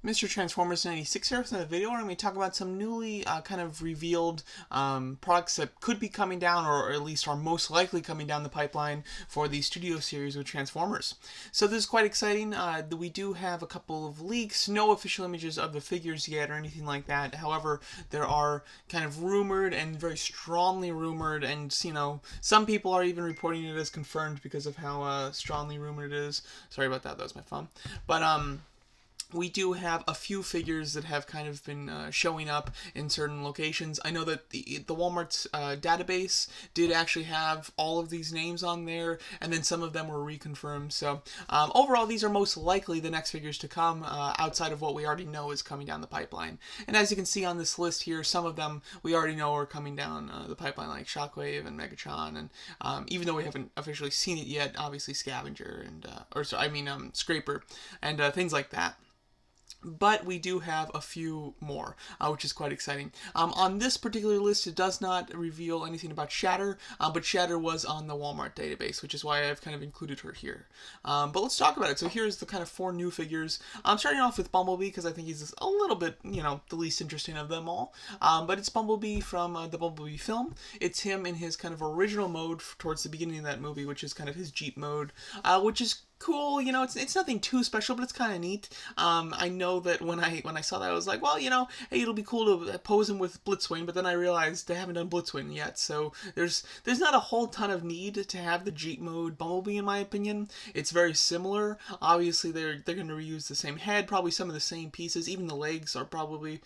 Mr. Transformers 96 here. In the video, we're going to talk about some newly kind of revealed products that could be coming down, or at least are most likely coming down the pipeline for the studio series with Transformers. So this is quite exciting. We do have a couple of leaks, no official images of the figures yet or anything like that. However, there are kind of rumored and very strongly rumored, and some people are even reporting it as confirmed because of how strongly rumored it is. Sorry about that. That was my phone. But we do have a few figures that have kind of been showing up in certain locations. I know that the Walmart's database did actually have all of these names on there, and then some of them were reconfirmed. So overall, these are most likely the next figures to come outside of what we already know is coming down the pipeline. And as you can see on this list here, some of them we already know are coming down the pipeline, like Shockwave and Megatron, and even though we haven't officially seen it yet, obviously Scavenger and Scraper and things like that. But we do have a few more, which is quite exciting. On this particular list, it does not reveal anything about Shatter, but Shatter was on the Walmart database, which is why I've kind of included her here. But let's talk about it. So here's the kind of 4 new figures. I'm starting off with Bumblebee because I think he's a little bit, the least interesting of them all. But it's Bumblebee from the Bumblebee film. It's him in his kind of original mode towards the beginning of that movie, which is kind of his Jeep mode, which is cool. It's nothing too special, but it's kind of neat. I know that when I saw that, I was like, well, hey, it'll be cool to pose him with Blitzwing, but then I realized they haven't done Blitzwing yet, so there's not a whole ton of need to have the Jeep mode Bumblebee, in my opinion. It's very similar. Obviously, they're going to reuse the same head, probably some of the same pieces. Even the legs are probably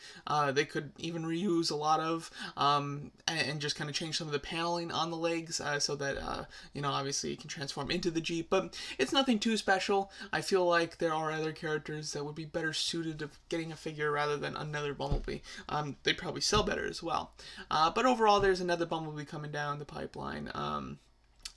they could even reuse a lot of, and just kind of change some of the paneling on the legs so that obviously it can transform into the Jeep, but it's nothing too special. I feel like there are other characters that would be better suited to getting a figure rather than another Bumblebee. They probably sell better as well. But overall, there's another Bumblebee coming down the pipeline.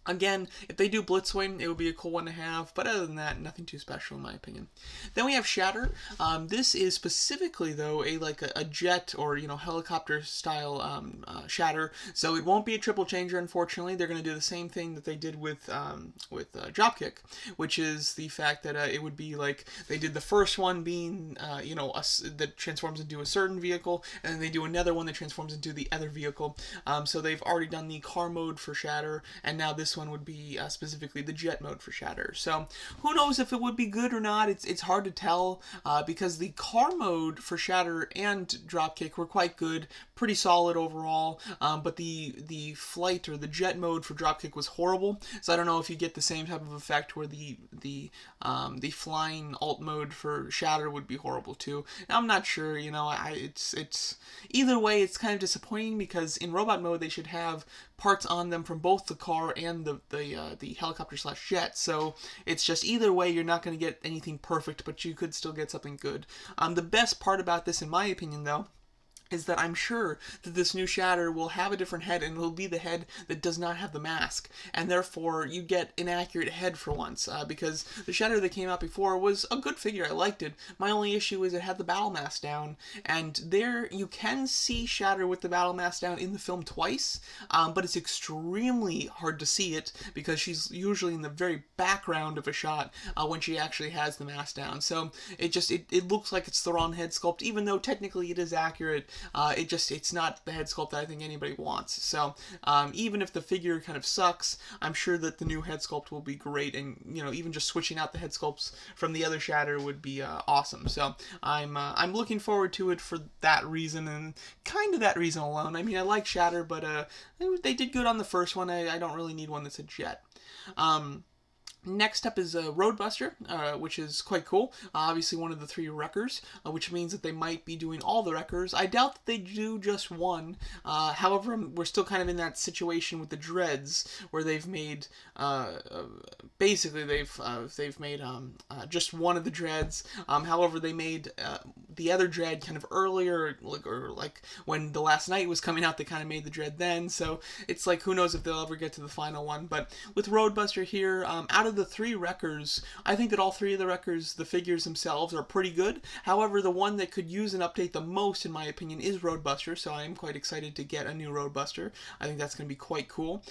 Again, if they do Blitzwing, it would be a cool one to have, but other than that, nothing too special in my opinion. Then we have Shatter. This is specifically, though, a jet or helicopter style Shatter, so it won't be a triple changer. Unfortunately, they're going to do the same thing that they did with Dropkick, which is the fact that it would be like they did the first one being that transforms into a certain vehicle, and then they do another one that transforms into the other vehicle. So they've already done the car mode for Shatter, and now this one would be specifically the jet mode for Shatter. So who knows if it would be good or not. It's hard to tell because the car mode for Shatter and Dropkick were quite good, pretty solid overall, but the flight or the jet mode for Dropkick was horrible. So I don't know if you get the same type of effect where the flying alt mode for Shatter would be horrible too. I'm not sure. It's either way, it's kind of disappointing because in robot mode they should have parts on them from both the car and the helicopter / jet. So it's just either way, you're not going to get anything perfect, but you could still get something good. The best part about this, in my opinion, though, is that I'm sure that this new Shatter will have a different head, and it'll be the head that does not have the mask, and therefore you get an accurate head for once, because the Shatter that came out before was a good figure. I liked it. My only issue is it had the battle mask down, and there you can see Shatter with the battle mask down in the film twice, but it's extremely hard to see it because she's usually in the very background of a shot when she actually has the mask down. So it looks like it's the wrong head sculpt, even though technically it is accurate. It's not the head sculpt that I think anybody wants. So even if the figure kind of sucks, I'm sure that the new head sculpt will be great, and even just switching out the head sculpts from the other Shatter would be awesome. So I'm looking forward to it for that reason, and kind of that reason alone. I mean, I like Shatter, but they did good on the first one. I don't really need one that's a jet. Next up is Roadbuster, which is quite cool. Obviously one of the 3 wreckers, which means that they might be doing all the wreckers. I doubt that they do just one. However, we're still kind of in that situation with the Dreads, where they've made basically they've made just one of the Dreads. However, they made the other Dread kind of earlier, like when The Last Night was coming out, they kind of made the Dread then. So it's like, who knows if they'll ever get to the final one. But with Roadbuster here, out of the 3 wreckers, I think that all 3 of the wreckers, the figures themselves, are pretty good. However, the one that could use an update the most, in my opinion, is Roadbuster. So I am quite excited to get a new Roadbuster. I think that's going to be quite cool.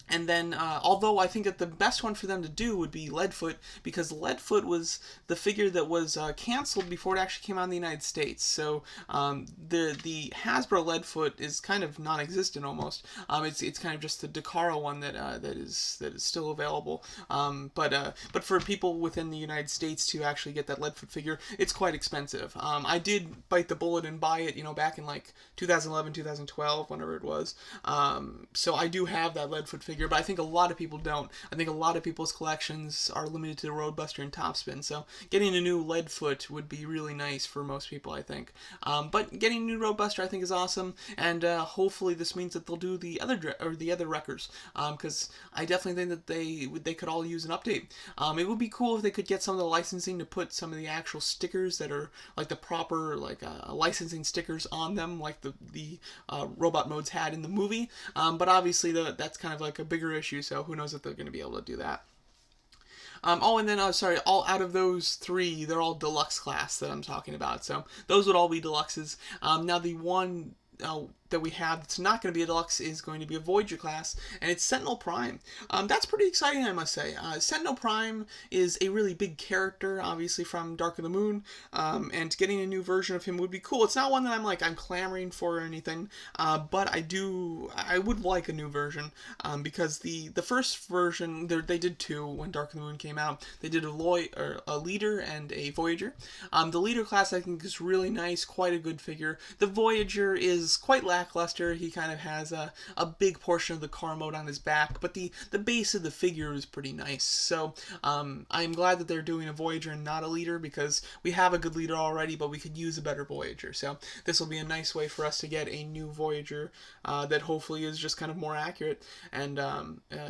And then, although I think that the best one for them to do would be Leadfoot, because Leadfoot was the figure that was canceled before it actually came out in the United States. So the Hasbro Leadfoot is kind of non-existent almost. It's kind of just the Dakara one that is still available. But for people within the United States to actually get that Leadfoot figure, it's quite expensive. I did bite the bullet and buy it, back in like 2011, 2012, whenever it was. So I do have that Leadfoot figure, but I think a lot of people don't. I think a lot of people's collections are limited to the Roadbuster and Topspin, so getting a new Leadfoot would be really nice for most people, I think. But getting a new Roadbuster, I think, is awesome, and hopefully this means that they'll do the other wreckers, because I definitely think that they could all use an update. It would be cool if they could get some of the licensing to put some of the actual stickers that are like the proper licensing stickers on them, like the robot modes had in the movie. But obviously that's kind of like a bigger issue, so who knows if they're going to be able to do that. And then, sorry, all out of those three, they're all deluxe class that I'm talking about. So those would all be deluxes. Now, the one that we have that's not going to be a deluxe is going to be a Voyager class, and it's Sentinel Prime. That's pretty exciting, I must say. Sentinel Prime is a really big character, obviously from Dark of the Moon, and getting a new version of him would be cool. It's not one that I'm clamoring for or anything, but I would like a new version, because the first version, they did two when Dark of the Moon came out. They did a leader and a Voyager. The leader class, I think, is really nice, quite a good figure. The Voyager is quite lackluster. He kind of has a big portion of the car mode on his back, but the base of the figure is pretty nice. So I'm glad that they're doing a Voyager and not a leader, because we have a good leader already, but we could use a better Voyager. So this will be a nice way for us to get a new Voyager that hopefully is just kind of more accurate and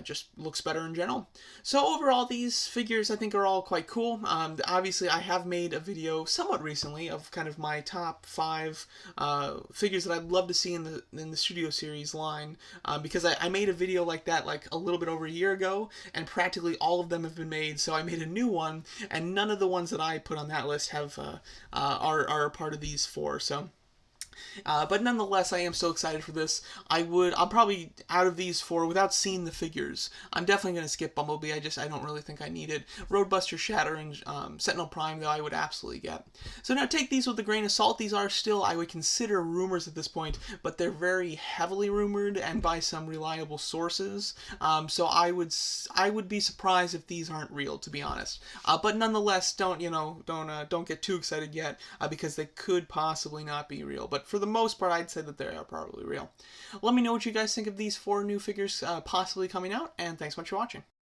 just looks better in general. So overall, these figures I think are all quite cool. Obviously, I have made a video somewhat recently of kind of my top 5 figures that I'd love to see in the Studio Series line, because I made a video like that like a little bit over a year ago, and practically all of them have been made. So I made a new one, and none of the ones that I put on that list have are a part of these 4. So. But nonetheless, I am so excited for this. I'll probably, out of these 4, without seeing the figures, I'm definitely going to skip Bumblebee. I don't really think I need it. Roadbuster, Shatter, and Sentinel Prime, though, I would absolutely get. So now take these with a grain of salt. These are still, I would consider, rumors at this point, but they're very heavily rumored and by some reliable sources. So I would be surprised if these aren't real, to be honest. But nonetheless, don't get too excited yet, because they could possibly not be real. But for the most part, I'd say that they are probably real. Let me know what you guys think of these 4 new figures possibly coming out, and thanks so much for watching.